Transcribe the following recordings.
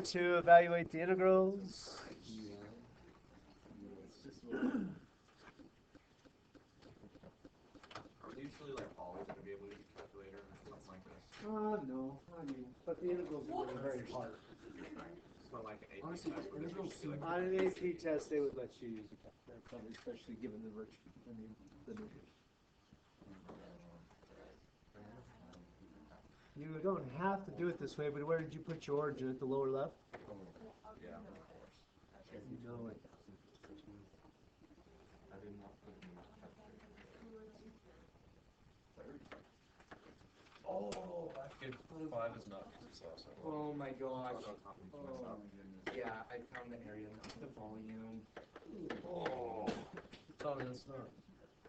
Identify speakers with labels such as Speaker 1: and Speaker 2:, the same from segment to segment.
Speaker 1: To evaluate the integrals.
Speaker 2: Are we usually like always going to be able to use a calculator or something like this?
Speaker 1: No, I mean, but the integrals are very hard.
Speaker 2: So like an AP
Speaker 3: Honestly,
Speaker 2: test, would it
Speaker 3: integrals
Speaker 2: just be like
Speaker 1: On an AP test, they would let you use a calculator, probably, especially given the numbers. You don't have to do it this way, but where did you put your origin? At the lower left?
Speaker 2: yeah, of course.
Speaker 1: You know it.
Speaker 2: I did not put it in the calculator.
Speaker 3: Oh, if 5 is not isosceles.
Speaker 4: Oh my gosh.
Speaker 2: Oh,
Speaker 4: Yeah, I found the area, not the volume.
Speaker 3: Oh, Tommy, that's not.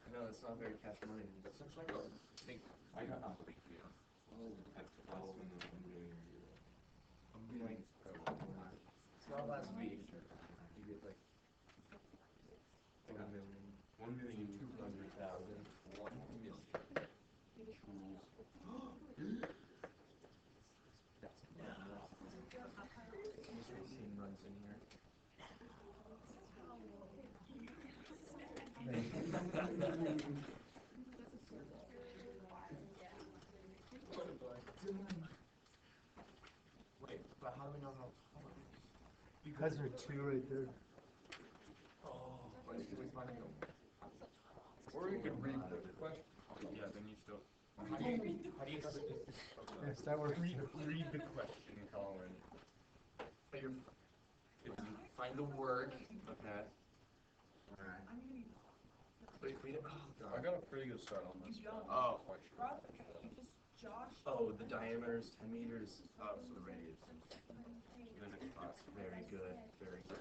Speaker 4: No, it's not very cash money.
Speaker 2: That's actually like I think I got a big deal.
Speaker 4: Like, it's not last week. You get like
Speaker 2: 1,200,000. 1,000,000.
Speaker 4: There's 18 months in here.
Speaker 2: Wait, but how do we know how tall it is?
Speaker 1: Because there are two right there.
Speaker 2: Oh, can we find it?
Speaker 3: Or you could read the question.
Speaker 2: Yeah, then you still. How do you
Speaker 1: Yes, that works.
Speaker 3: Read the question, Colin.
Speaker 4: Find the word. Okay. Alright. Wait, oh
Speaker 3: I
Speaker 4: god.
Speaker 3: got a pretty good start on this.
Speaker 2: Oh.
Speaker 4: Oh, the diameter is 10 meters.
Speaker 2: Oh, so the radius. Then it's 5.
Speaker 4: Very good, very good.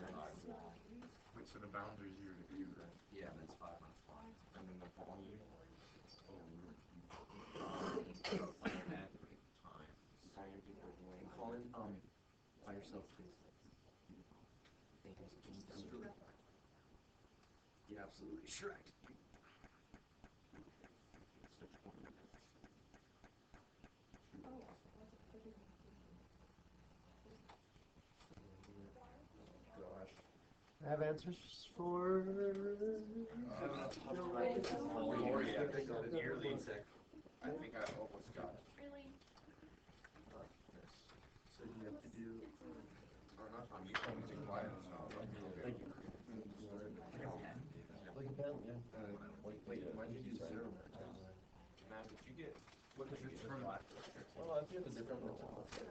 Speaker 3: Wait, so the boundaries here to you, right?
Speaker 2: Yeah, that's 5 on 5. And then the volume. Times
Speaker 4: Colin, by yourself, please. Thank you. Yeah, absolutely. Shrek. Gosh.
Speaker 1: I have answers for.
Speaker 2: Nearly exact. I think I almost got it.
Speaker 4: So you have to do.
Speaker 2: Or not on you. I'm too quiet.
Speaker 4: Thank you. Wait, why did you do 0?
Speaker 2: Matt, did you get? What did you get?
Speaker 3: Oh, I think the different ones.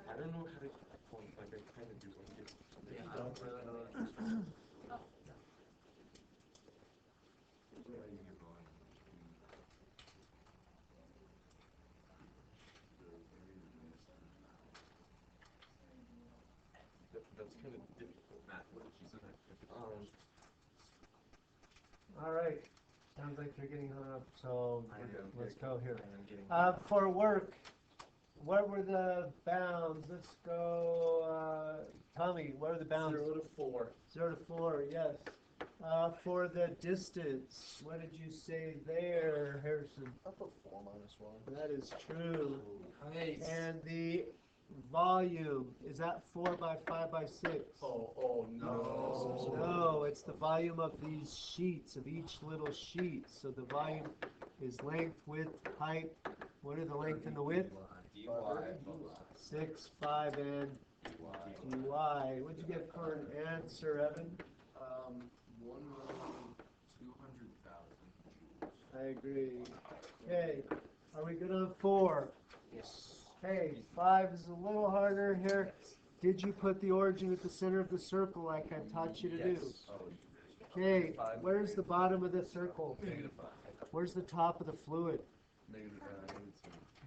Speaker 2: I don't know how to point. Like I kind of do like this.
Speaker 4: Yeah, I don't really know.
Speaker 2: That's kind of difficult, Matt. What did you say?
Speaker 1: All right. Sounds like you're getting hung up, so let's go here.
Speaker 4: I am getting.
Speaker 1: For work, what were the bounds? Let's go, Tommy, what are the bounds?
Speaker 4: 0 to 4.
Speaker 1: 0 to 4, yes. For the distance, what did you say there, Harrison?
Speaker 3: I put 4 minus 1.
Speaker 1: That is true.
Speaker 4: Nice.
Speaker 1: And the volume, is that 4 by 5 by 6?
Speaker 4: Oh no.
Speaker 1: No, it's the volume of these sheets, of each little sheet. So the volume is length, width, height. What are the length and the width?
Speaker 2: DY.
Speaker 1: 6, 5, and dy. What'd you get for an answer, Evan?
Speaker 2: 1,200,000.
Speaker 1: I agree. Okay, are we good on 4?
Speaker 4: Yes.
Speaker 1: Okay, 5 is a little harder here. Did you put the origin at the center of the circle like I taught you to do? Okay, where's the bottom of the circle?
Speaker 3: -5.
Speaker 1: Where's the top of the fluid?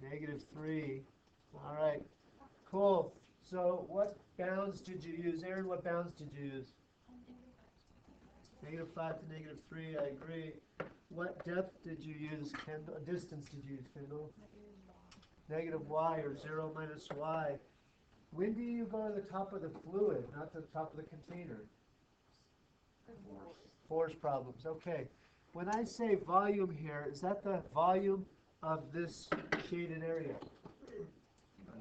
Speaker 1: -3. All right, cool. So what bounds did you use? Aaron, what bounds did you use? -5 to -3, I agree. What depth did you use, Kendall? Distance did you use, Kendall? -y, or 0 minus y. When do you go to the top of the fluid, not to the top of the container? Force problems, okay. When I say volume here, is that the volume of this shaded area?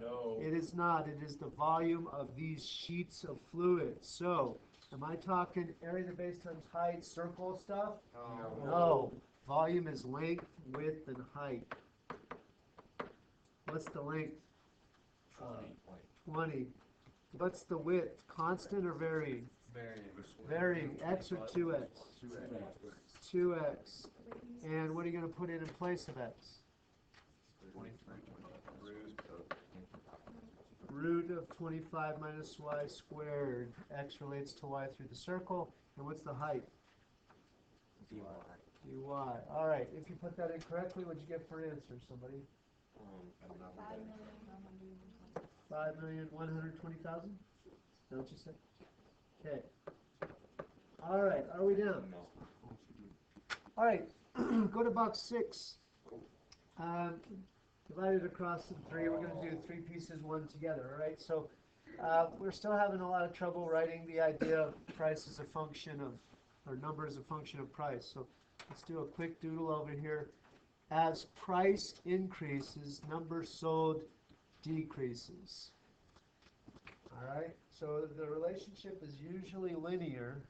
Speaker 4: No.
Speaker 1: It is not. It is the volume of these sheets of fluid. So, am I talking area of the base times height, circle stuff? No. Volume is length, width, and height. What's the length? 20. What's the width? Constant or varying? Varying. X or 2x? 2x. And what are you going to put in place of x? Root of 25 minus y squared. X relates to y through the circle. And what's the height? dy. All right. If you put that in correctly, what'd you get for answer, somebody? 5,120,000? Is that what you said? Okay. All right. Are we down? All right. Go to box 6. Divided across the 3. We're going to do 3 pieces, 1 together. All right. So we're still having a lot of trouble writing the idea of price as a function of, or number as a function of price. So let's do a quick doodle over here. As price increases, number sold decreases. All right, so the relationship is usually linear,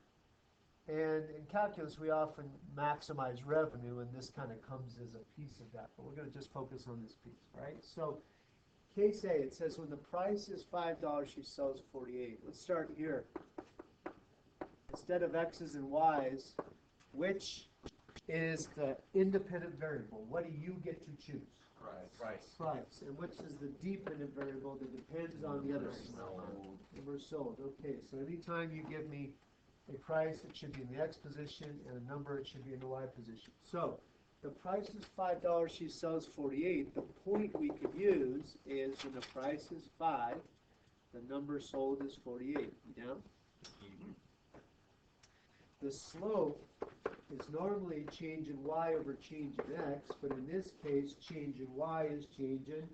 Speaker 1: and in calculus we often maximize revenue, and this kind of comes as a piece of that, but we're going to just focus on this piece, right? So case A, it says when the price is $5, she sells 48. Let's start here. Instead of x's and y's, which is the independent variable? What do you get to choose? Price. And which is the dependent variable that depends on the other number sold? Okay, so anytime you give me a price, it should be in the x position, and a number, it should be in the y position. So the price is $5, she sells 48. The point we could use is when the price is 5, the number sold is 48. You down? The slope is normally change in y over change in x, but in this case, change in y is change in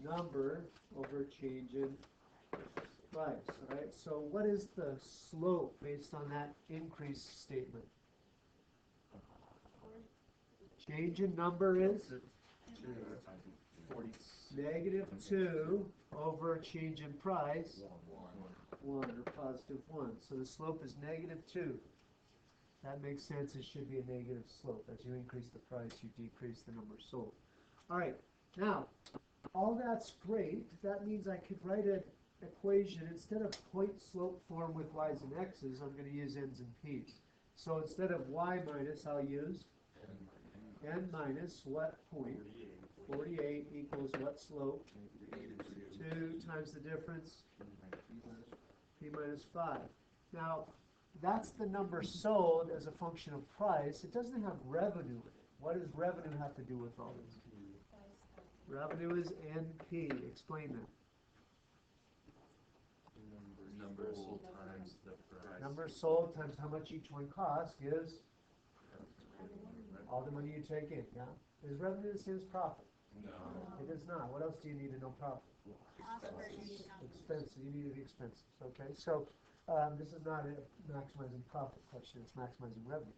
Speaker 1: number over change in price. All right. So what is the slope based on that increase statement? Change in number is -2 over change in price 1 or +1. So the slope is -2. That makes sense. It should be a negative slope. As you increase the price, you decrease the number sold. All right. Now, all that's great. That means I could write an equation. Instead of point slope form with y's and x's, I'm going to use n's and p's. So instead of y minus, I'll use n minus what point? 48 equals what slope? 2 times the difference? P minus 5. Now, that's the number sold as a function of price. It doesn't have revenue in it. What does revenue have to do with all this? Revenue is NP. Explain that.
Speaker 2: Number sold times the price.
Speaker 1: Number sold times how much each one costs gives all the money you take in. Yeah? Is revenue the same as profit?
Speaker 2: No.
Speaker 1: It is not. What else do you need to know profit? Expenses. You need the expenses. Okay, so this is not a maximizing profit question. It's maximizing revenue.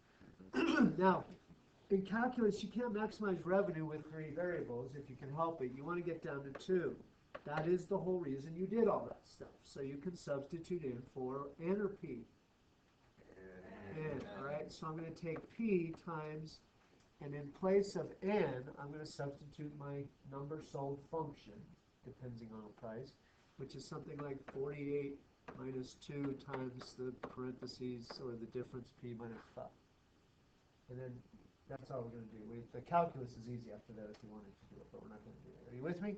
Speaker 1: Now, in calculus, you can't maximize revenue with 3 variables if you can help it. You want to get down to 2. That is the whole reason you did all that stuff. So you can substitute in for n or p. N. All right. So I'm going to take p times, and in place of n, I'm going to substitute my number sold function, depending on the price, which is something like 48 minus 2 times the parentheses, or the difference, p minus 5. And then that's all we're going to do. The calculus is easy after that if you wanted to do it, but we're not going to do it. Are you with me?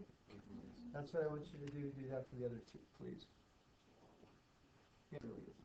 Speaker 1: That's what I want you to do. Do that for the other 2, please. Yeah, really good.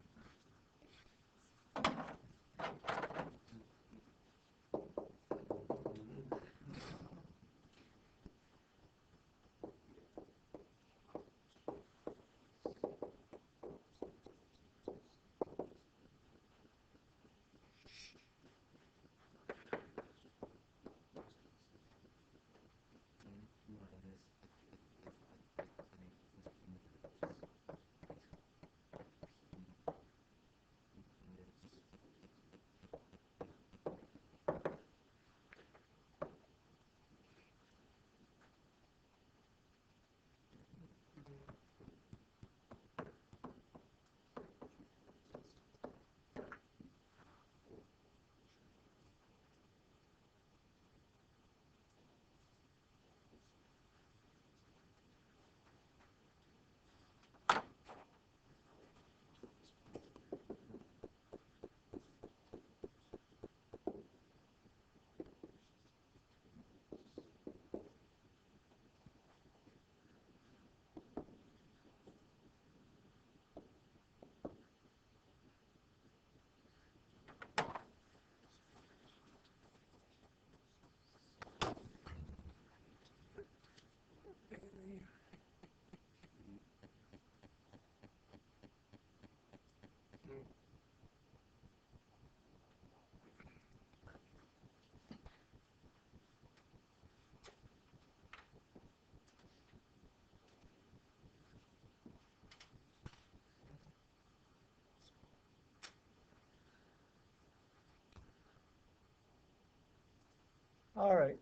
Speaker 1: All right.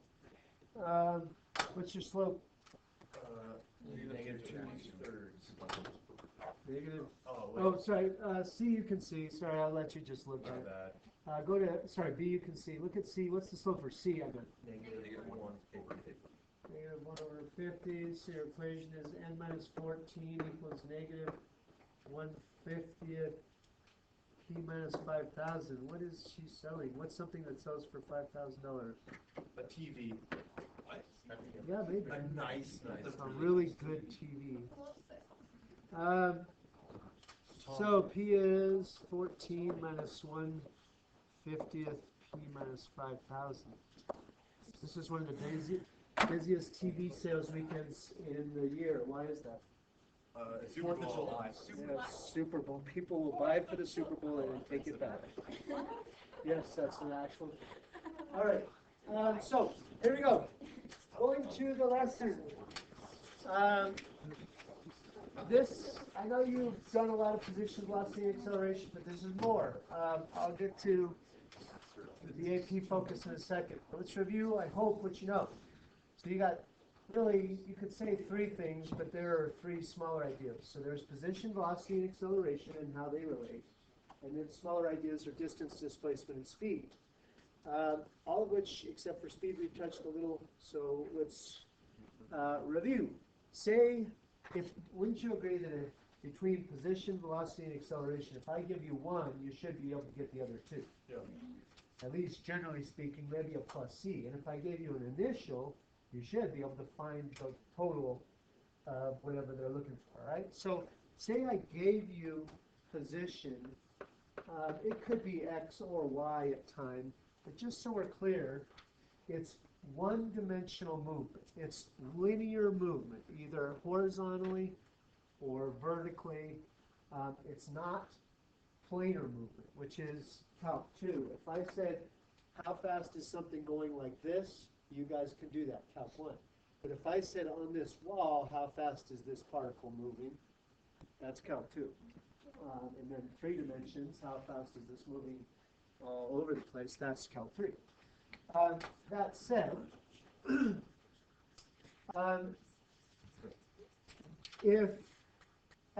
Speaker 1: What's your slope?
Speaker 3: Negative 2/3.
Speaker 1: Negative.
Speaker 3: Oh, wait.
Speaker 1: Oh, sorry. C you can see. Sorry, I'll let you just look at
Speaker 3: My
Speaker 1: it.
Speaker 3: bad.
Speaker 1: Go to, sorry, B you can see. Look at C. What's the slope for C? I meant.
Speaker 3: Negative 1.
Speaker 1: Negative 1 over 50. So your equation is n minus 14 equals negative 1/50th P minus 5,000. What is she selling? What's something that sells for $5,000?
Speaker 3: A TV. What?
Speaker 1: Yeah, maybe.
Speaker 3: A nice.
Speaker 1: A really good TV. So P is 14 minus 1/50th P minus 5,000. This is one of the busiest TV sales weekends in the year. Why is that?
Speaker 3: It's 4th of July.
Speaker 1: Yeah, Super Bowl. People will buy it for the Super Bowl and then take it back. Yes, that's an actual. All right. So here we go. Going to the lesson. This, I know you've done a lot of position velocity acceleration, but this is more. I'll get to the AP focus in a second. But let's review, I hope, what you know. So you got, really, you could say three things, but there are three smaller ideas. So there's position, velocity, and acceleration and how they relate. And then smaller ideas are distance, displacement, and speed. All of which, except for speed, we've touched a little. So let's review. Say, wouldn't you agree that between position, velocity, and acceleration, if I give you one, you should be able to get the other two?
Speaker 3: Yeah.
Speaker 1: At least generally speaking, maybe a plus C. And if I gave you an initial, you should be able to find the total of whatever they're looking for, right? So say I gave you position, it could be X or Y at time, but just so we're clear, it's one-dimensional movement. It's linear movement, either horizontally or vertically. It's not planar movement, which is Calc 2. If I said, how fast is something going like this, you guys can do that, Calc 1. But if I said on this wall, how fast is this particle moving, that's Calc 2. And then 3 dimensions, how fast is this moving all over the place, that's Calc 3. That said, if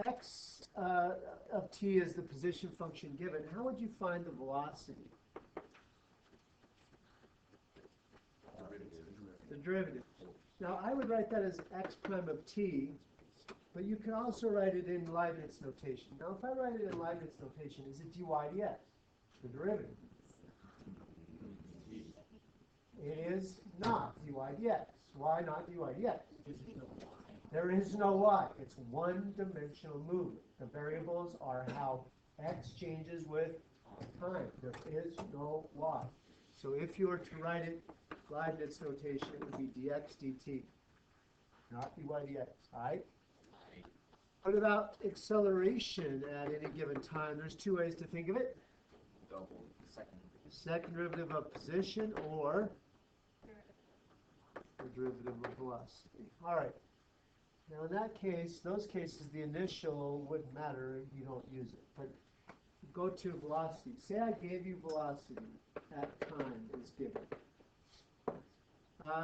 Speaker 1: x of t is the position function given, how would you find the velocity? The derivative. Now I would write that as x prime of t, but you can also write it in Leibniz notation. Now if I write it in Leibniz notation, is it dy dx, the derivative? It is not dy dx. Why not dy dx? There is no y. It's one-dimensional movement. The variables are how x changes with time. There is no y. So if you were to write it Leibniz notation, it would be dx dt, not dy dx. All right? What about acceleration at any given time? There's two ways to think of it.
Speaker 3: Double.
Speaker 1: Second derivative of position or the derivative of velocity. All right. Now in that case, those cases, the initial wouldn't matter if you don't use it. But go to velocity. Say I gave you velocity at time is given.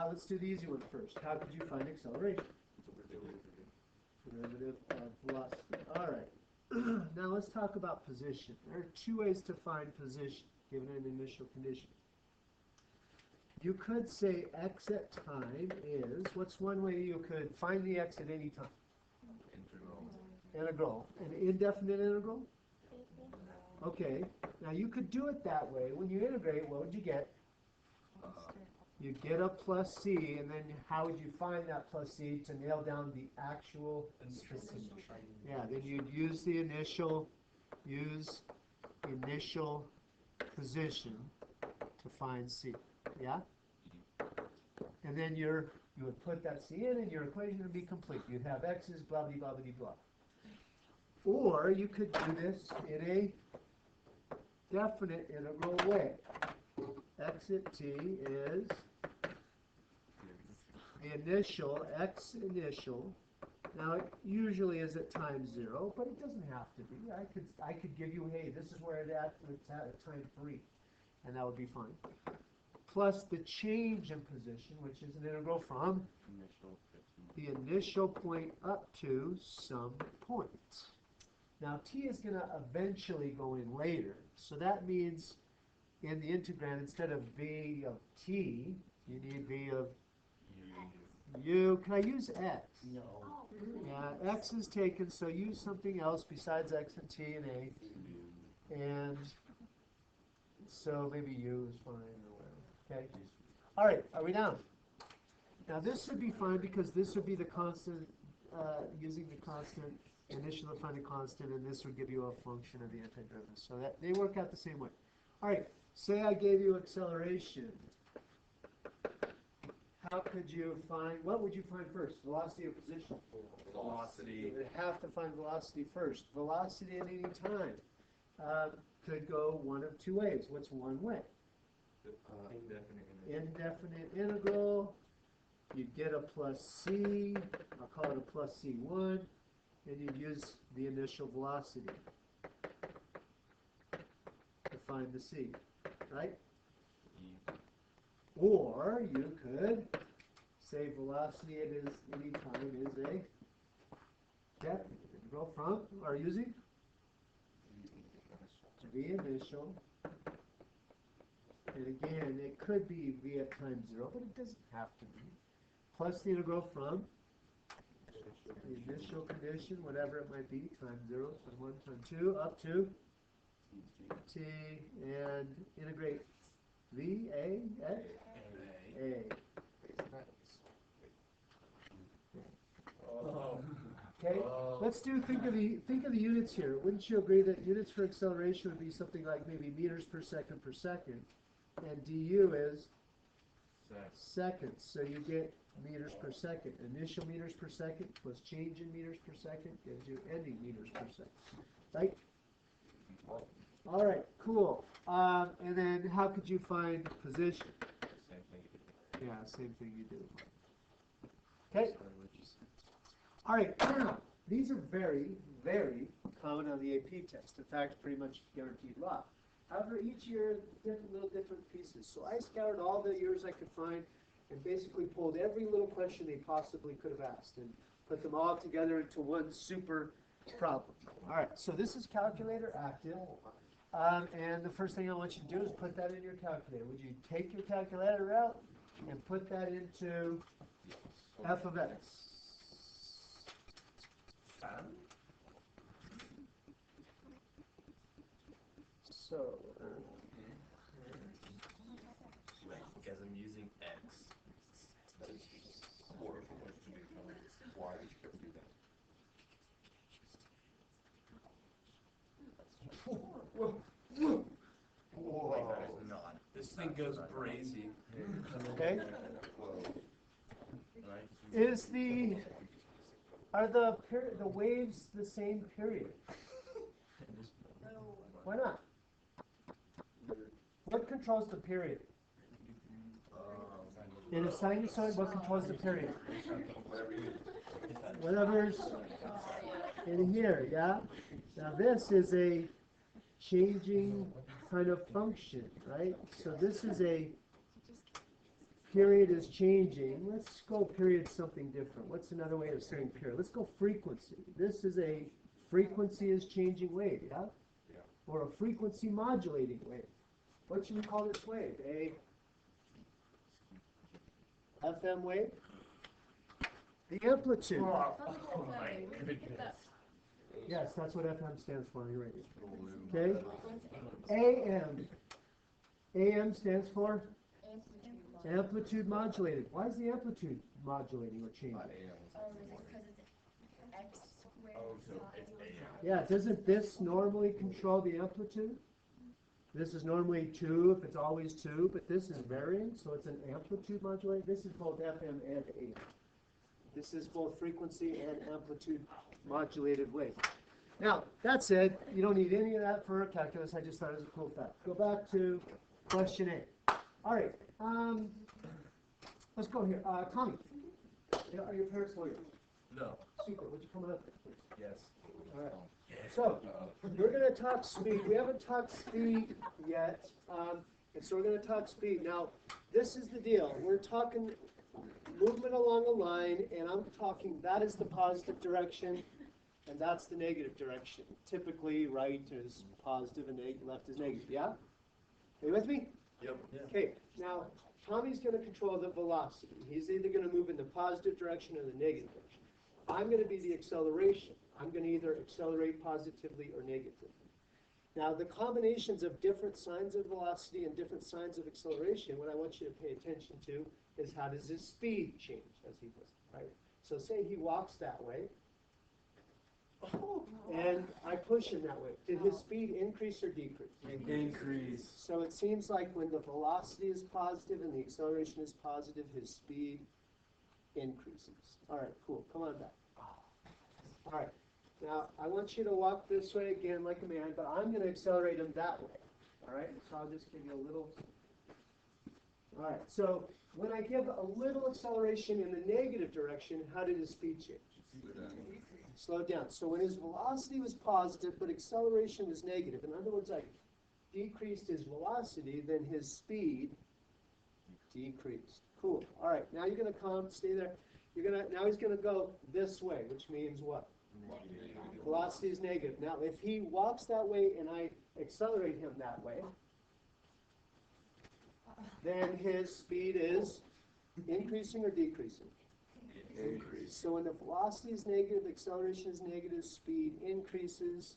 Speaker 1: Let's do the easy one first. How could you find acceleration? Derivative of velocity. All right. Now let's talk about position. There are two ways to find position given an initial condition. You could say x at time is, what's one way you could find the x at any time? Integral. An indefinite integral? Okay. Now you could do it that way. When you integrate, what would you get? You get a plus c, and then how would you find that plus c to nail down the actual specific? Yeah, then you'd use the initial position to find c. Yeah? And then you would put that c in, and your equation would be complete. You'd have x's, blah, blah, blah, blah, blah. Or you could do this in a definite integral way. X at t is the initial, x initial. Now it usually is at time 0, but it doesn't have to be. I could give you, hey, this is where it's at time 3, and that would be fine. plus the change in position, which is an integral from the initial point up to some point. Now t is going to eventually go in later, so that means in the integrand, instead of v of t, you need v of u. Can I use x?
Speaker 4: No.
Speaker 1: Yeah, x is taken, so use something else besides x and t and a. And so maybe u is fine or whatever. Okay. All right, are we down? Now this would be fine because this would be the constant, using the constant, initial to find the constant, and this would give you a function of the antiderivative. So that they work out the same way. All right, say I gave you acceleration. How could you find, what would you find first? Velocity or position?
Speaker 3: Velocity.
Speaker 1: You would have to find velocity first. Velocity at any time could go one of two ways. What's one way? Indefinite integral. You'd get a plus c. I'll call it a plus c1. And you'd use the initial velocity to find the c, right? Or you could say velocity at any time is a depth integral from, or using v initial. And again, it could be v at time 0, but it doesn't have to be. Plus the integral from the initial condition, whatever it might be, time 0, time 1, time 2, up to t, and integrate v, a, x, a. Okay, let's think of the units here. Wouldn't you agree that units for acceleration would be something like maybe meters per second, and du is seconds. So you get meters per second. Initial meters per second plus change in meters per second gives you ending meters per second. Right? All right, cool. And then how could you find position? Yeah, same thing you do. Okay. All right, now, these are very, very common on the AP test. In fact, pretty much guaranteed law. However, each year, little different pieces. So I scoured all the years I could find and basically pulled every little question they possibly could have asked and put them all together into one super problem. All right, so this is calculator active. And the first thing I want you to do is put that in your calculator. Would you take your calculator out and put that into f of x? So,
Speaker 2: Because I'm using X.
Speaker 3: Or question becomes, why did you do that?
Speaker 2: Like that is not. This thing goes crazy.
Speaker 1: okay. Are the waves the same period? Why not? What controls the period? In a sinusoid, what controls the period? Whatever's in here, yeah? Now this is a changing kind of function, right? So this is a period is changing. Let's go period something different. What's another way of saying period? Let's go frequency. This is a frequency is changing wave, yeah? Or a frequency modulating wave. What should we call this wave? A FM wave? The amplitude.
Speaker 2: Oh my goodness.
Speaker 1: Yes, that's what FM stands for. You're right. Okay? AM. AM stands for amplitude modulated. Why is the amplitude modulating or changing? Yeah, doesn't this normally control the amplitude? This is normally 2 if it's always 2, but this is varying, so it's an amplitude modulated. This is both FM and AM. This is both frequency and amplitude modulated wave. Now, that said, you don't need any of that for calculus. I just thought it was a cool fact. Go back to question A. All right, let's go here. Tommy, are your parents lawyers?
Speaker 2: No.
Speaker 1: Super. Would you come up, please?
Speaker 2: Yes.
Speaker 1: All right. So, we're going to talk speed. We haven't talked speed yet. And so we're gonna talk speed. Now, this is the deal. We're talking movement along a line, and I'm talking, that is the positive direction, and that's the negative direction. Typically, right is positive and left is negative, yeah? Are you with me?
Speaker 2: Yep.
Speaker 1: Okay, now, Tommy's gonna control the velocity. He's either gonna move in the positive direction or the negative direction. I'm gonna be the acceleration. I'm gonna either accelerate positively or negatively. Now, the combinations of different signs of velocity and different signs of acceleration, what I want you to pay attention to is how does his speed change as he goes, right? So say he walks that way, and I push him that way. Did his speed increase or decrease?
Speaker 4: Increase.
Speaker 1: So it seems like when the velocity is positive and the acceleration is positive, his speed increases. All right, cool. Come on back. All right. Now, I want you to walk this way again like a man, but I'm going to accelerate him that way. All right? So I'll just give you a little. All right. So when I give a little acceleration in the negative direction, how did his speed change? Slow down. So when his velocity was positive, but acceleration was negative, in other words, I decreased his velocity, then his speed decreased. Cool. All right. Now you're going to come, stay there. Now he's going to go this way, which means what? Velocity is negative. Now, if he walks that way and I accelerate him that way, then his speed is increasing or decreasing?
Speaker 3: Increase.
Speaker 1: So when the velocity is negative, acceleration is negative, speed increases.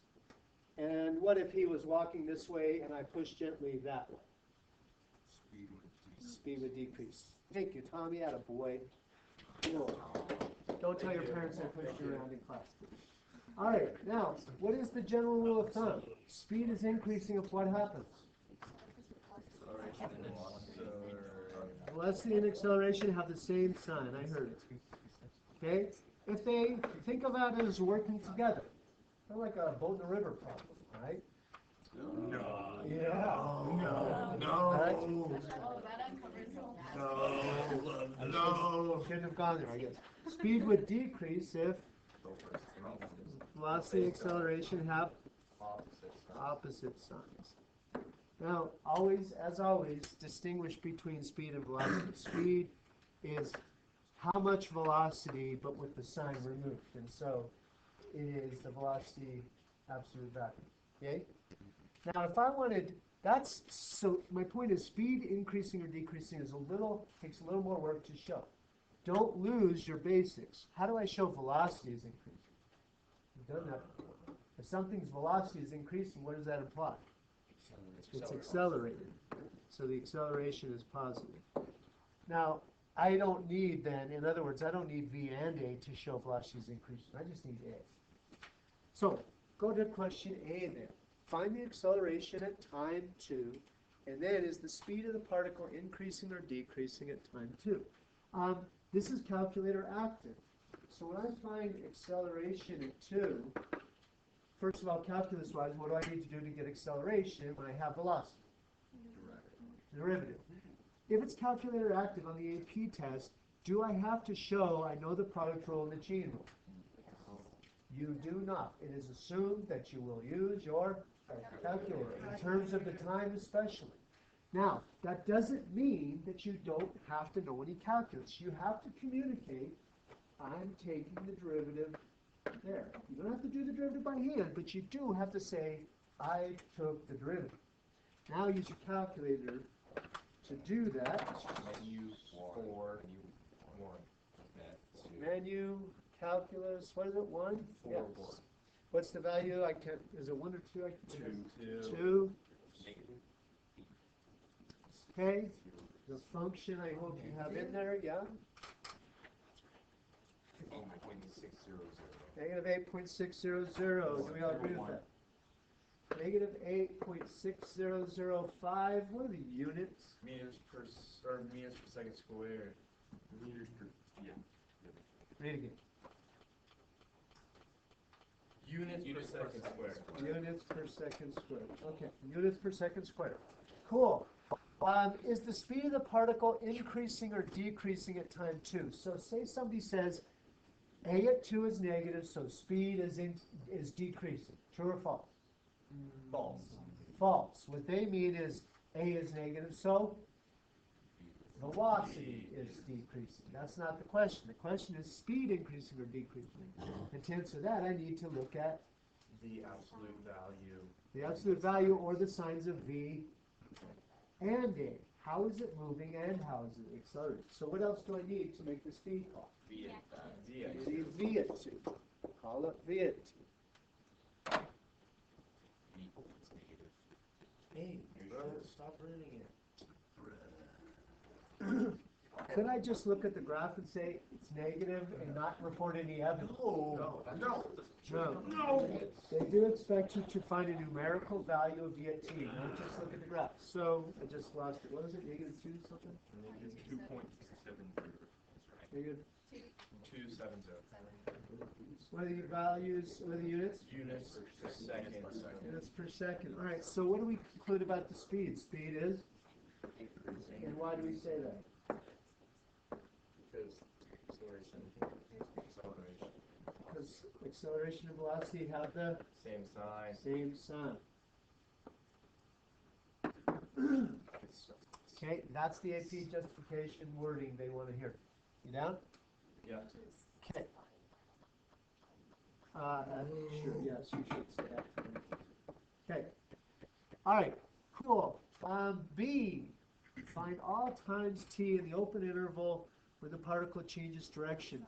Speaker 1: And what if he was walking this way and I push gently that way? Speed would decrease. Thank you, Tommy. Attaboy. Cool. Don't tell your parents I pushed you around in class. All right, now, what is the general rule of thumb? Speed is increasing if what happens? Velocity and acceleration have the same sign. I heard it. Okay? If they think of that as working together, kind of like a boat in the river problem, right?
Speaker 3: No.
Speaker 1: Yeah.
Speaker 3: No.
Speaker 1: Right?
Speaker 5: Oh, that uncovers a lot.
Speaker 3: No.
Speaker 1: Shouldn't have gone there, I guess. Speed would decrease if velocity and acceleration have opposite signs. Now, as always, distinguish between speed and velocity. Speed is how much velocity, but with the sign removed. And so it is the velocity absolute value. Okay? Now, if I wanted, so my point is speed increasing or decreasing takes a little more work to show. Don't lose your basics. How do I show velocity is increasing? We've done that before. If something's velocity is increasing, what does that imply? It's accelerated. So the acceleration is positive. Now, I don't need then, in other words, I don't need V and A to show velocity is increasing. I just need A. So go to question A then. Find the acceleration at time 2, and then is the speed of the particle increasing or decreasing at time 2? This is calculator active. So when I find acceleration at 2, first of all, calculus-wise, what do I need to do to get acceleration when I have velocity? Derivative. If it's calculator active on the AP test, do I have to show I know the product rule and the chain rule? You do not. It is assumed that you will use your calculator, in terms of the time especially. Now, that doesn't mean that you don't have to know any calculus. You have to communicate, I'm taking the derivative there. You don't have to do the derivative by hand, but you do have to say, I took the derivative. Now use your calculator to do that. Menu, calculus, what is it, 1? Yes. What's the value? Is it 1 or 2? Two. Okay. The function I hope you have in there, yeah? Negative 8.600. Do we all agree with that? Negative 8.6005. What are the units?
Speaker 4: Meters per second squared.
Speaker 3: Meters per, yeah.
Speaker 1: Read again.
Speaker 4: Units per second squared.
Speaker 1: Units per second squared. Okay, units per second squared. Cool. Is the speed of the particle increasing or decreasing at time 2? So say somebody says A at 2 is negative, so speed is decreasing. True or false?
Speaker 4: False.
Speaker 1: False. What they mean is A is negative, so velocity is decreasing. That's not the question. The question is speed increasing or decreasing. And to answer that, I need to look at
Speaker 4: The absolute value.
Speaker 1: the absolute value or the signs of V and A. How is it moving and how is it accelerating? So what else do I need to make the speed call?
Speaker 4: The
Speaker 1: I need V it to. Call it V it.
Speaker 4: Hey, bro, stop ruining it.
Speaker 1: Could I just look at the graph and say it's negative and not report any evidence?
Speaker 3: No.
Speaker 1: No. They do expect you to find a numerical value of V at t, not just look at the graph. So I just lost it. What was it? Negative 2 something?
Speaker 2: Negative 2.70.
Speaker 1: Negative.
Speaker 4: 270.
Speaker 1: What are the values? What are the units?
Speaker 4: Units per second.
Speaker 1: Units per second. All right. So what do we conclude about the speed? Speed is? And why do we say that?
Speaker 4: Because acceleration.
Speaker 1: Because acceleration and velocity have the
Speaker 4: Same sign.
Speaker 1: same sign. Okay, that's the AP justification wording they want to hear. You down?
Speaker 4: Yeah.
Speaker 1: Okay. Sure, yes, you should stay after. Okay. All right, cool. B, find all times t in the open interval where the particle changes direction.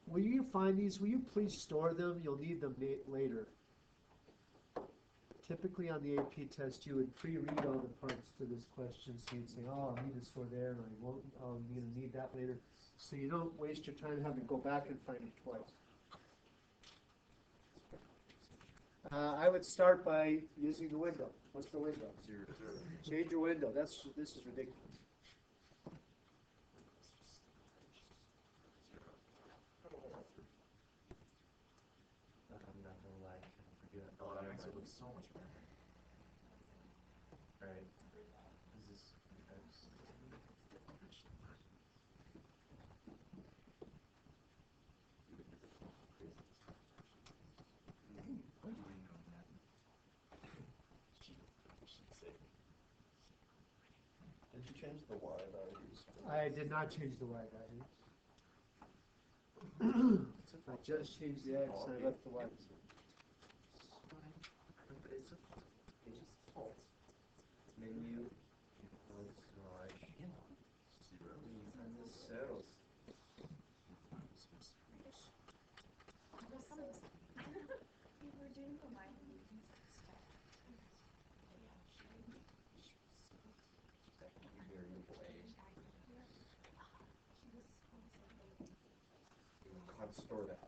Speaker 1: Will you find these? Will you please store them? You'll need them later. Typically on the AP test, you would pre-read all the parts to this question, so you'd say, oh, I'll need to store there, and I won't, I'll need that later. So you don't waste your time having to go back and find it twice. I would start by using the window. What's the window?
Speaker 3: 0, 0.
Speaker 1: Change your window. This is ridiculous.
Speaker 4: I'm not gonna lie. I forget.
Speaker 3: Oh, that makes it look so much better.
Speaker 4: Alright. Is this X?
Speaker 3: Did you change the Y values?
Speaker 1: I did not change the Y value. I just changed the X and I left the Y.
Speaker 4: Menu. Slide.
Speaker 3: 0.
Speaker 4: And this settles. Can't store that.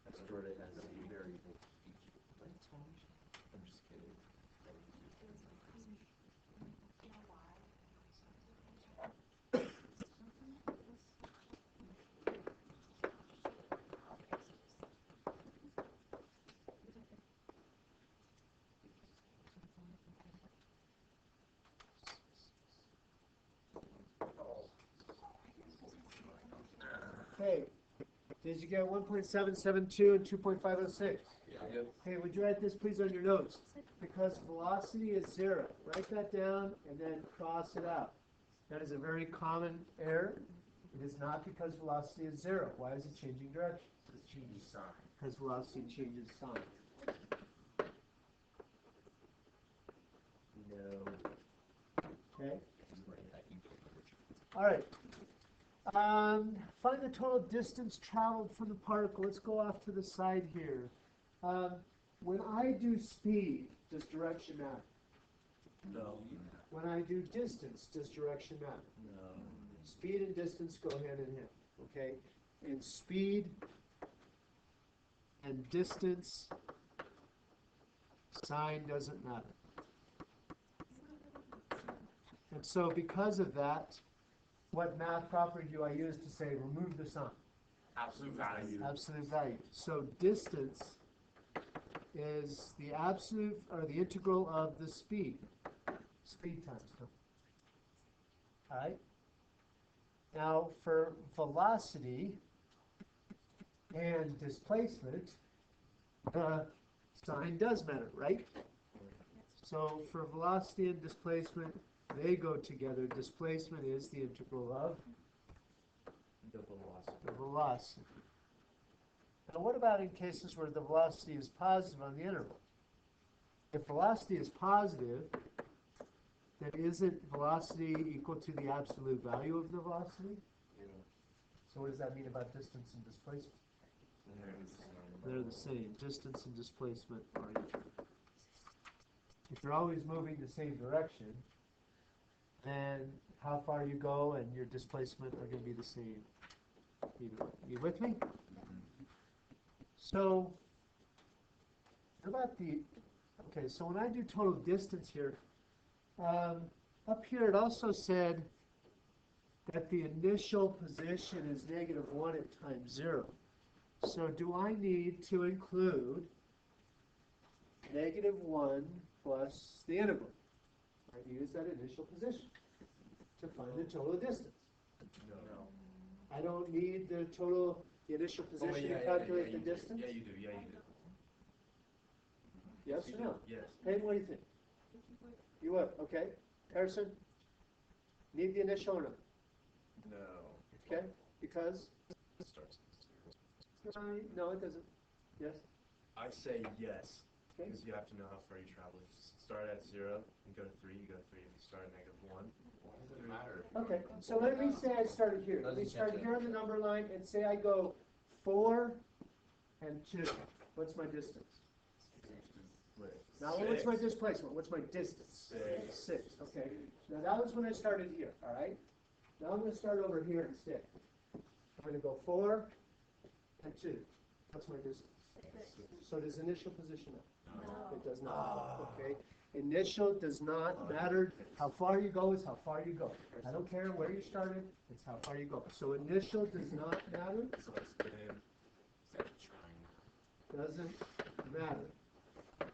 Speaker 3: I stored it as a variable. I'm just kidding.
Speaker 1: Hey, did you get 1.772 and 2.506?
Speaker 2: Yep.
Speaker 1: Hey, would you write this please on your notes? Because velocity is 0. Write that down and then cross it out. That is a very common error. It is not because velocity is 0. Why is it changing direction?
Speaker 3: It's changing sign.
Speaker 1: Because velocity changes sign.
Speaker 4: No.
Speaker 1: Okay? All right. Find the total distance traveled from the particle. Let's go off to the side here. When I do speed, does direction matter?
Speaker 4: No.
Speaker 1: When I do distance, does direction matter?
Speaker 4: No.
Speaker 1: Speed and distance go hand in hand, okay? And speed and distance, sign doesn't matter. And so because of that, what math property do I use to say remove the sign?
Speaker 3: Absolute value.
Speaker 1: Absolute value. So distance is the absolute or the integral of the speed. Speed times time. All right. Now for velocity, and displacement, the sign does matter, right? So for velocity and displacement, they go together. Displacement is the integral of
Speaker 4: The velocity.
Speaker 1: the velocity. Now what about in cases where the velocity is positive on the interval? If velocity is positive, then isn't velocity equal to the absolute value of the velocity? So what does that mean about distance and displacement? They're the same. Distance and displacement are equal. If you're always moving the same direction, then how far you go and your displacement are going to be the same. You with me? So, what about the, okay, so when I do total distance here, up here it also said that the initial position is -1 at time 0. So do I need to include -1 plus the integral? I use that initial position to find the total distance.
Speaker 2: No.
Speaker 1: I don't need the initial position to calculate the distance?
Speaker 2: Yeah, you do, yeah, you do.
Speaker 1: Yes or no?
Speaker 2: Yes.
Speaker 1: Hey, what do you think? You would, okay. Harrison? Need the initial or not?
Speaker 2: No.
Speaker 1: Okay, because?
Speaker 2: It starts.
Speaker 1: No, it doesn't. Yes?
Speaker 2: I say yes,
Speaker 1: Okay.
Speaker 2: because you have to know how far you travel. If you start at 0, you go to 3, you go to 3. If you start at -1,
Speaker 3: Why does it matter?
Speaker 1: Okay, so let me say I started here. Let me
Speaker 3: Doesn't
Speaker 1: start
Speaker 3: change
Speaker 1: here on the number line and say I go 4 and 2. What's my distance? Now, what's my displacement? What's my distance?
Speaker 2: 6.
Speaker 1: 6, okay. Now, that was when I started here, all right? Now I'm going to start over here instead. I'm going to go 4 and 2. What's my distance? So does initial position matter?
Speaker 5: No.
Speaker 1: It does not, okay? Initial does not matter. How far you go is how far you go. I don't care where you started, it's how far you go. So initial does not matter,
Speaker 2: So it's been
Speaker 1: doesn't matter.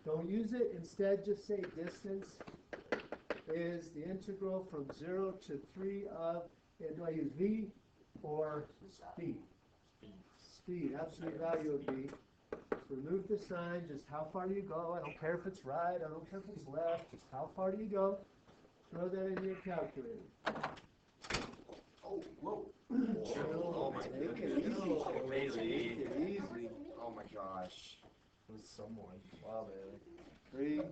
Speaker 1: Don't use it, instead just say distance is the integral from 0 to 3 of, and do I use v or speed? Speed, absolute value of v. Remove the sign, just how far do you go? I don't care if it's right, I don't care if it's left, just how far do you go? Throw that in your calculator.
Speaker 3: Oh, whoa.
Speaker 2: Oh my
Speaker 1: Take it
Speaker 2: goodness.
Speaker 1: easy.
Speaker 2: Oh, Bailey.
Speaker 1: Take it easy.
Speaker 3: Oh my gosh.
Speaker 2: It was someone.
Speaker 3: Wow, Bailey.
Speaker 1: 3.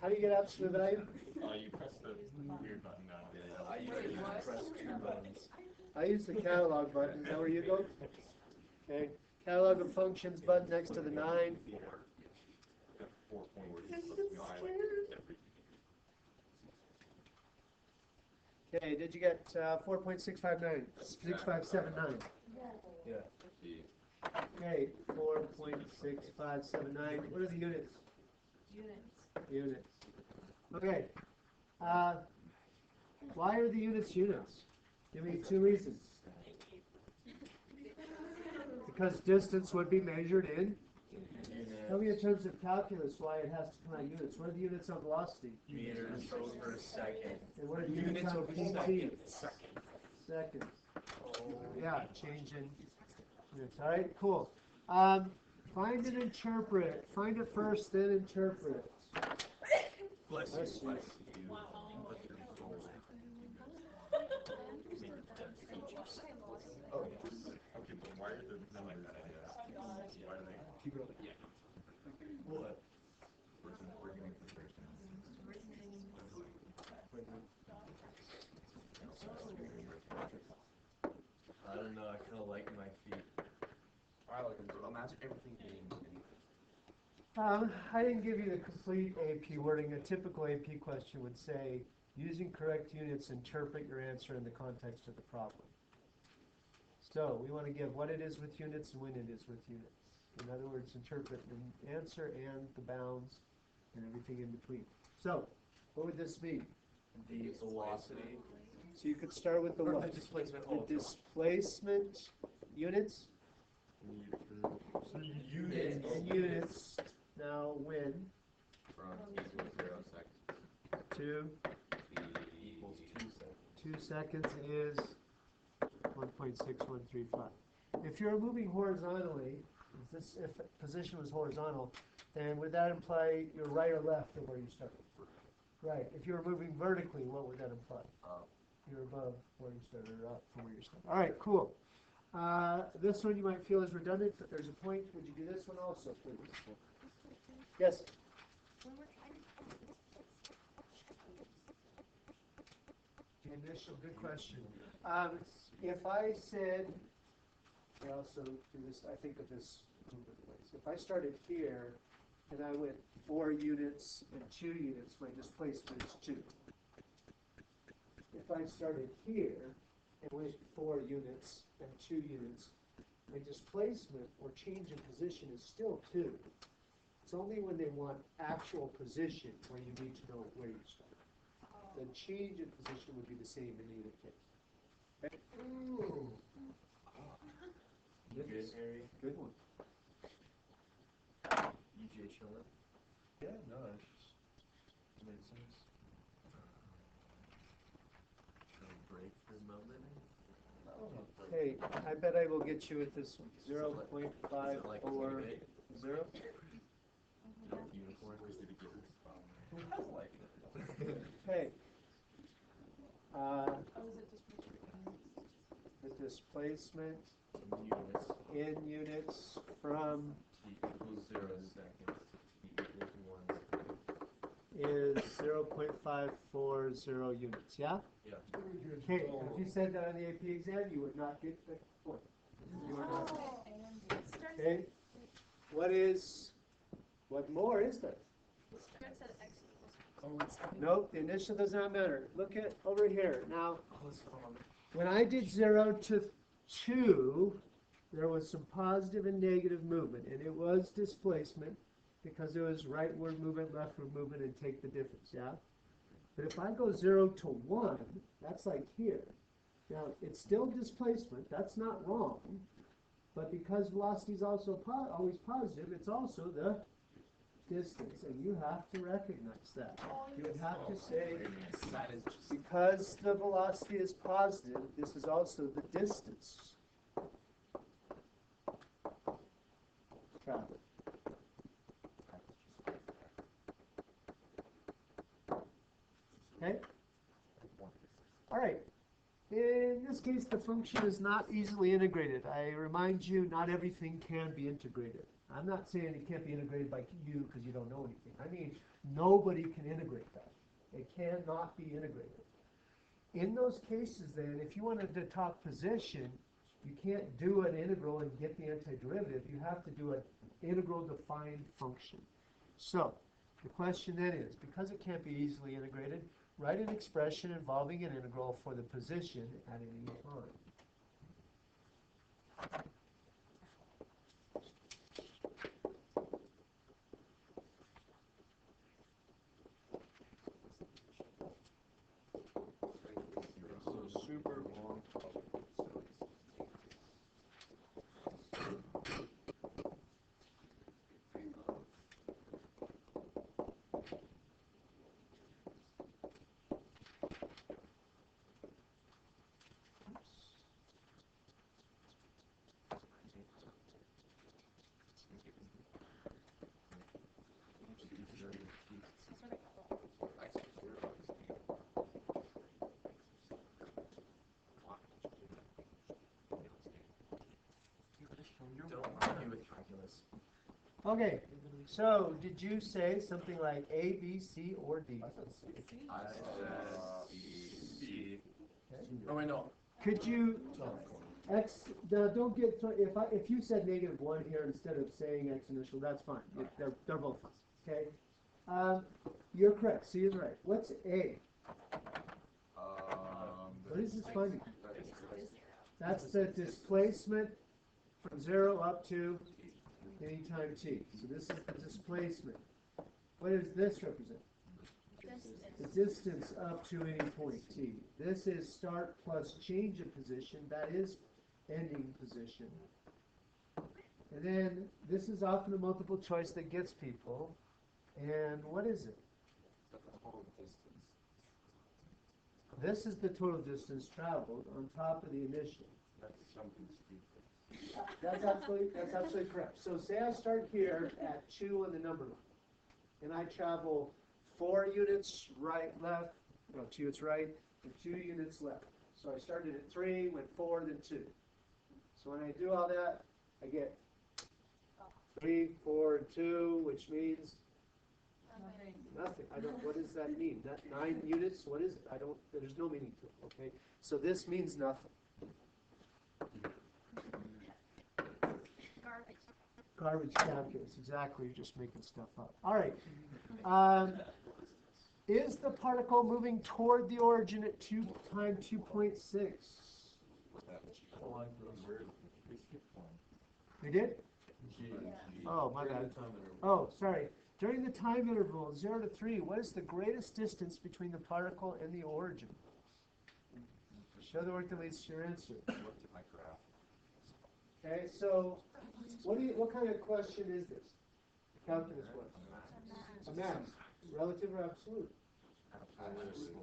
Speaker 1: How do you get absolute value?
Speaker 2: You press the weird button down. I usually press 2 buttons.
Speaker 1: I use the catalog button. Is that where you go? Okay. Catalog of functions button next to the 9. Okay, did you get 4.659? 6579.
Speaker 2: Yeah.
Speaker 1: Okay, 4.6579. What are the units? Units. Okay. Why are the units units? Give me 2 reasons. Because distance would be measured in. Tell me in terms of calculus why it has to come out units. What are the units of velocity?
Speaker 2: Meters over second.
Speaker 1: And what are the units of PT? Seconds. Yeah, change in units. All right, cool. Find and interpret. Find it first, then interpret.
Speaker 2: Bless you.
Speaker 1: Bless you.
Speaker 2: Bless you. Oh, yes. Okay, but why are the numbers like that? Why are they? Keep it up. Yeah. What? I don't know, I kind of like my feet.
Speaker 3: I like them too. Imagine everything being.
Speaker 1: I didn't give you the complete AP wording. A typical AP question would say, using correct units, interpret your answer in the context of the problem. So we want to give what it is with units and when it is with units. In other words, interpret the answer and the bounds and everything in between. So what would this mean?
Speaker 2: The velocity.
Speaker 1: So you could start with the
Speaker 2: Or
Speaker 1: what?
Speaker 2: the displacement.
Speaker 1: The displacement units.
Speaker 2: Units.
Speaker 1: And units. Now when?
Speaker 3: From t equals 0 seconds.
Speaker 1: To
Speaker 3: T equals 2 seconds.
Speaker 1: 2 seconds is 1.6135. if you're moving horizontally, if position was horizontal, then would that imply you're right or left of where you started? Right. If you were moving vertically, what would that imply? You're above where you started or up from where you started. All right, cool. This one you might feel is redundant, but there's a point. Would you do this one also, please? Yes? The initial, good question. If I said, I also do this, I think of this movement ways. If I started here and I went 4 units and 2 units, my displacement is 2. If I started here and went 4 units and 2 units, my displacement or change in position is still 2. It's only when they want actual position where you need to know where you start. The change in position would be the same in either case. Okay?
Speaker 3: Ooh.
Speaker 4: Good, Harry.
Speaker 1: Good one.
Speaker 4: EJ chilling.
Speaker 3: Yeah, no, it makes sense.
Speaker 4: Should we break for a moment?
Speaker 1: Hey, I bet I will get you with this one.
Speaker 4: Is it like
Speaker 1: 0.540.
Speaker 4: Unicorn.
Speaker 1: Hey,
Speaker 5: Oh, is it just
Speaker 1: the displacement
Speaker 4: Units.
Speaker 1: in units from
Speaker 4: T equals 0 seconds. T equals 1 second.
Speaker 1: is 0.540 units, yeah?
Speaker 4: Yeah.
Speaker 1: Okay, if you said that on the AP exam, you would not get the point. You would not. Okay, what more is there? Nope, the initial does not matter. Look at over here. Now, when I did 0 to 2, there was some positive and negative movement, and it was displacement because there was rightward movement, leftward movement, and take the difference, yeah? But if I go 0 to 1, that's like here. Now, it's still displacement. That's not wrong. But because velocity is also always positive, it's also the distance, and you have to recognize that. You would have to say, because the velocity is positive, this is also the distance traveled. Okay? All right. In this case, the function is not easily integrated. I remind you, not everything can be integrated. I'm not saying it can't be integrated by you because you don't know anything. I mean, nobody can integrate that. It cannot be integrated. In those cases, then, if you wanted to talk position, you can't do an integral and get the antiderivative. You have to do an integral defined function. So, the question then is, because it can't be easily integrated, write an expression involving an integral for the position at any time.
Speaker 3: So super long problem.
Speaker 4: Don't argue with calculus.
Speaker 1: Okay, so did you say something like A, B, C, or D?
Speaker 4: I said C.
Speaker 1: Okay.
Speaker 4: Oh, wait, no.
Speaker 1: Could you X? Now don't get if you said -1 here instead of saying X initial, that's fine. They're both fine. Okay. You're correct. C is right. What's A? What is this finding? That's the displacement from 0 up to any time t. So this is the displacement. What does this represent? The distance up to any point t. This is start plus change of position. That is ending position. And then this is often a multiple choice that gets people. And what is it? This is the total distance traveled on top of the initial.
Speaker 3: That's something stupid.
Speaker 1: That's absolutely correct. So say I start here at 2 on the number line, and I travel 4 units right, left, no, 2 units right, and 2 units left. So I started at 3, went 4, then 2. So when I do all that, I get 3, 4, and 2, which means nothing. I don't, what does that mean? That 9 units, what is it? I don't, there's no meaning to it, okay? So this means nothing. Garbage calculus, exactly, you're just making stuff up. All right. Is the particle moving toward the origin at 2 times 2.6? We did? Oh, my bad. Oh, sorry. During the time interval, 0 to 3, what is the greatest distance between the particle and the origin? Show the work that leads to your answer. Okay, so what kind of question is this? Calculus question. A max. Relative or absolute?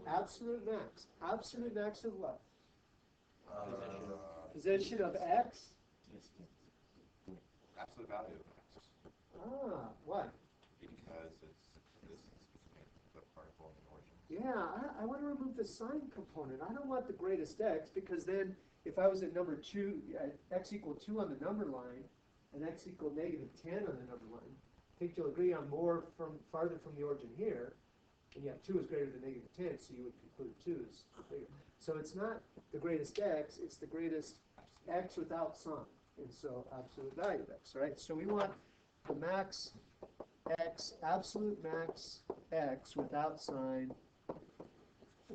Speaker 1: Absolute max. Absolute max of what? Position of x?
Speaker 2: Absolute value of x.
Speaker 1: Ah, why?
Speaker 2: Because it's the distance between the particle and the origin.
Speaker 1: Yeah, I want to remove the sign component. I don't want the greatest x, because then if I was at number 2, x equal 2 on the number line, and x equal negative 10 on the number line, I think you'll agree I'm farther from the origin here, and yet 2 is greater than negative 10, so you would conclude 2 is bigger. So it's not the greatest x, it's the greatest x without sign, and so absolute value of x, right? So we want the max x, absolute max x without sign,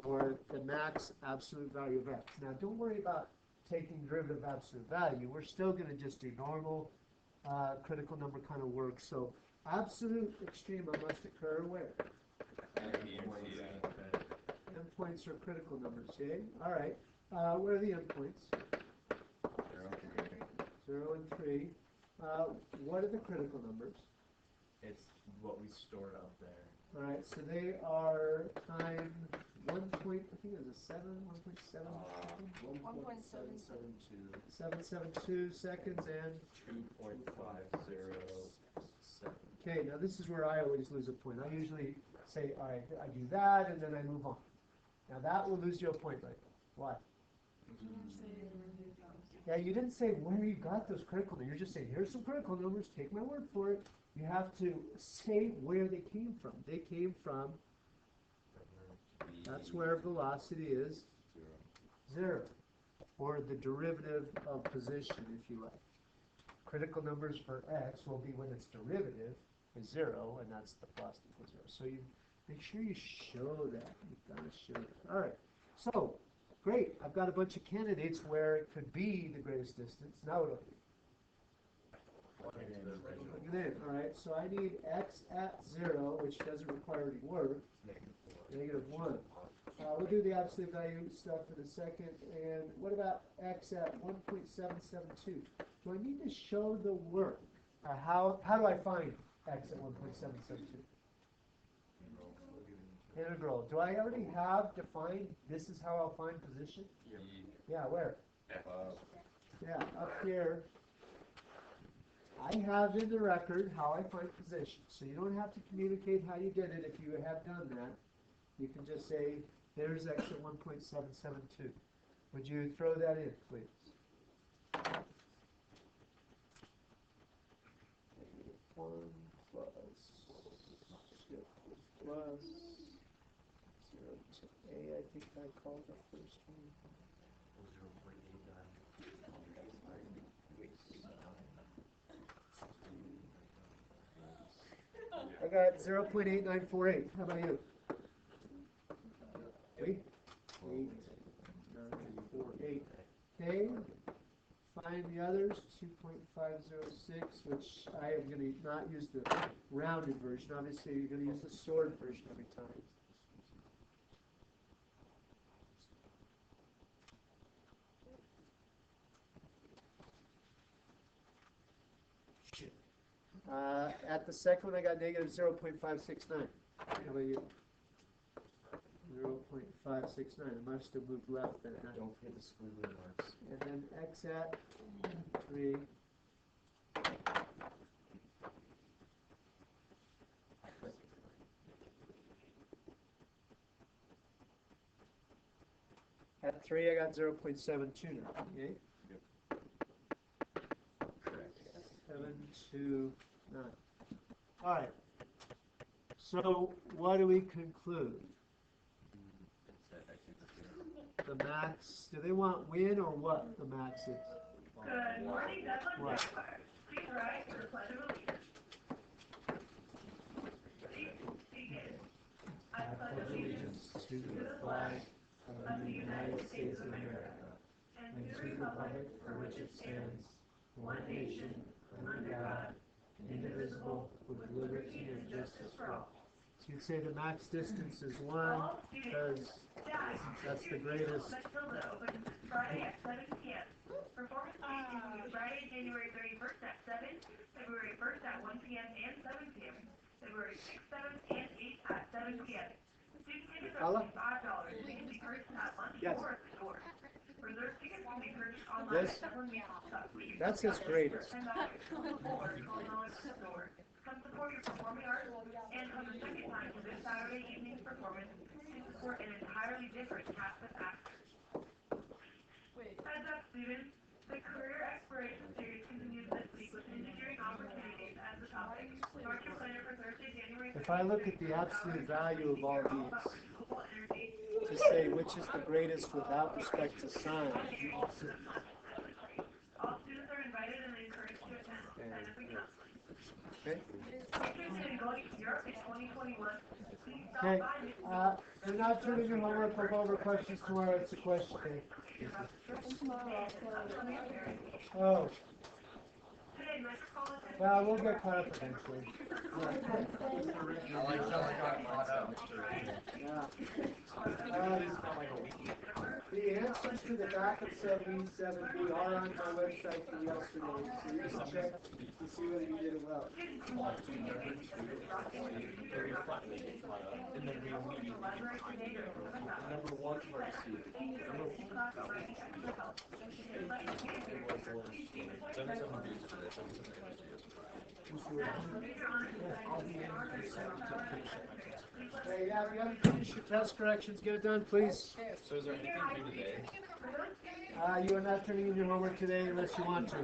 Speaker 1: or the max absolute value of x. Now don't worry about taking derivative of absolute value. We're still going to just do normal critical number kind of work. So absolute extrema must occur where? Endpoints are critical numbers, okay? All right. Where are the endpoints? 0 and 3. What are the critical numbers?
Speaker 4: It's what we stored up there.
Speaker 1: All right, so they are time 1 point, I think it was a 7, 1.7,
Speaker 5: 1.772.
Speaker 1: 772 seconds and
Speaker 4: 2.507.
Speaker 1: okay, now this is where I always lose a point. I usually say, all right, I do that, and then I move on. Now that will lose you a point, right? Why? Yeah, you didn't say where you got those critical numbers. You're just saying, here's some critical numbers, take my word for it. You have to say where they came from. They came from, that's where velocity is 0, or the derivative of position, if you like. Critical numbers for x will be when its derivative is 0, and that's the velocity equals 0. So you make sure you show that. You've got to show that. All right. So, great. I've got a bunch of candidates where it could be the greatest distance. Now what do I do? Plug it in. All right. So I need x at 0, which doesn't require any work. Negative 1. We'll do the absolute value stuff in a second. And what about x at 1.772? Do I need to show the work? How do I find x at 1.772? Integral. Do I already have defined, this is how I'll find position? Yeah, where? Yeah, up here. I have in the record how I find position. So you don't have to communicate how you did it if you have done that. You can just say, there's x at 1.772. Would you throw that in, please? 1 plus 0 to a, I think I called the first one. 0.89. I got 0.8948. How about you? 8.948. Okay. Find the others. 2.506, which I am going to not use the rounded version. Obviously, you're going to use the stored version every time. At the second one, I got negative 0.569. How about you? 0.569. I must have moved left then.
Speaker 4: Don't forget the squiggly marks.
Speaker 1: And then x at 3. At 3, I got 0.72 now, okay?
Speaker 4: Correct.
Speaker 1: 729. All right. So what do we conclude? The max, do they want win or what the max is?
Speaker 5: Good morning, Douglas
Speaker 1: What?
Speaker 5: Esquire. Please rise for the pledge of allegiance. Please begin. I pledge allegiance
Speaker 1: to
Speaker 5: the flag of the United States of America and to the republic for which it stands, one nation, under God, indivisible, with liberty and justice for all.
Speaker 1: So you'd say the max distance is 1 because that's the greatest.
Speaker 5: Matilda opens Friday at 7 p.m. Performance fees include Friday, January 31st at 7, February 1st at 1 p.m. and 7 p.m., February 6th, 7th, and 8th at 7 p.m. Student tickets are
Speaker 1: Paula?
Speaker 5: $5 and can be purchased at lunch
Speaker 1: Yes.
Speaker 5: or at the door. Reserved tickets can be purchased online
Speaker 1: This?
Speaker 5: at government.com.
Speaker 1: That's his greatest.
Speaker 5: $10 or $12 at the door. Come support your performing arts and come the second time for this Saturday evening's performance to support an entirely different cast of actors. Heads up, students! The Career Exploration Series continues this week with engineering opportunities as the topic. Mark your planner for Thursday, January 13th.
Speaker 1: If I look at the absolute value of all these,
Speaker 5: Renewable energy.
Speaker 1: to say which is the greatest without respect to sign,
Speaker 5: All students are invited and encouraged to attend. Sign up and counseling.
Speaker 1: okay?
Speaker 5: Interested in going to Europe in 2021? Please stop
Speaker 1: Okay,
Speaker 5: by Michigan.
Speaker 1: you're not turning your homework, we'll go over questions tomorrow, it's a question day. Oh,
Speaker 5: Today, Metropolitan.
Speaker 1: well, we'll get caught up eventually.
Speaker 2: I like how I got caught up.
Speaker 1: Yeah.
Speaker 2: It's not like a week.
Speaker 1: The answers to the back of 77B are on my website from yesterday, so you can check to see whether you did it well.
Speaker 4: And then we only need number 1 part C.
Speaker 1: Hey, yeah, if you haven't finished your test corrections, get it done, please.
Speaker 4: So is there anything due today?
Speaker 1: You are not turning in your homework today unless you want to.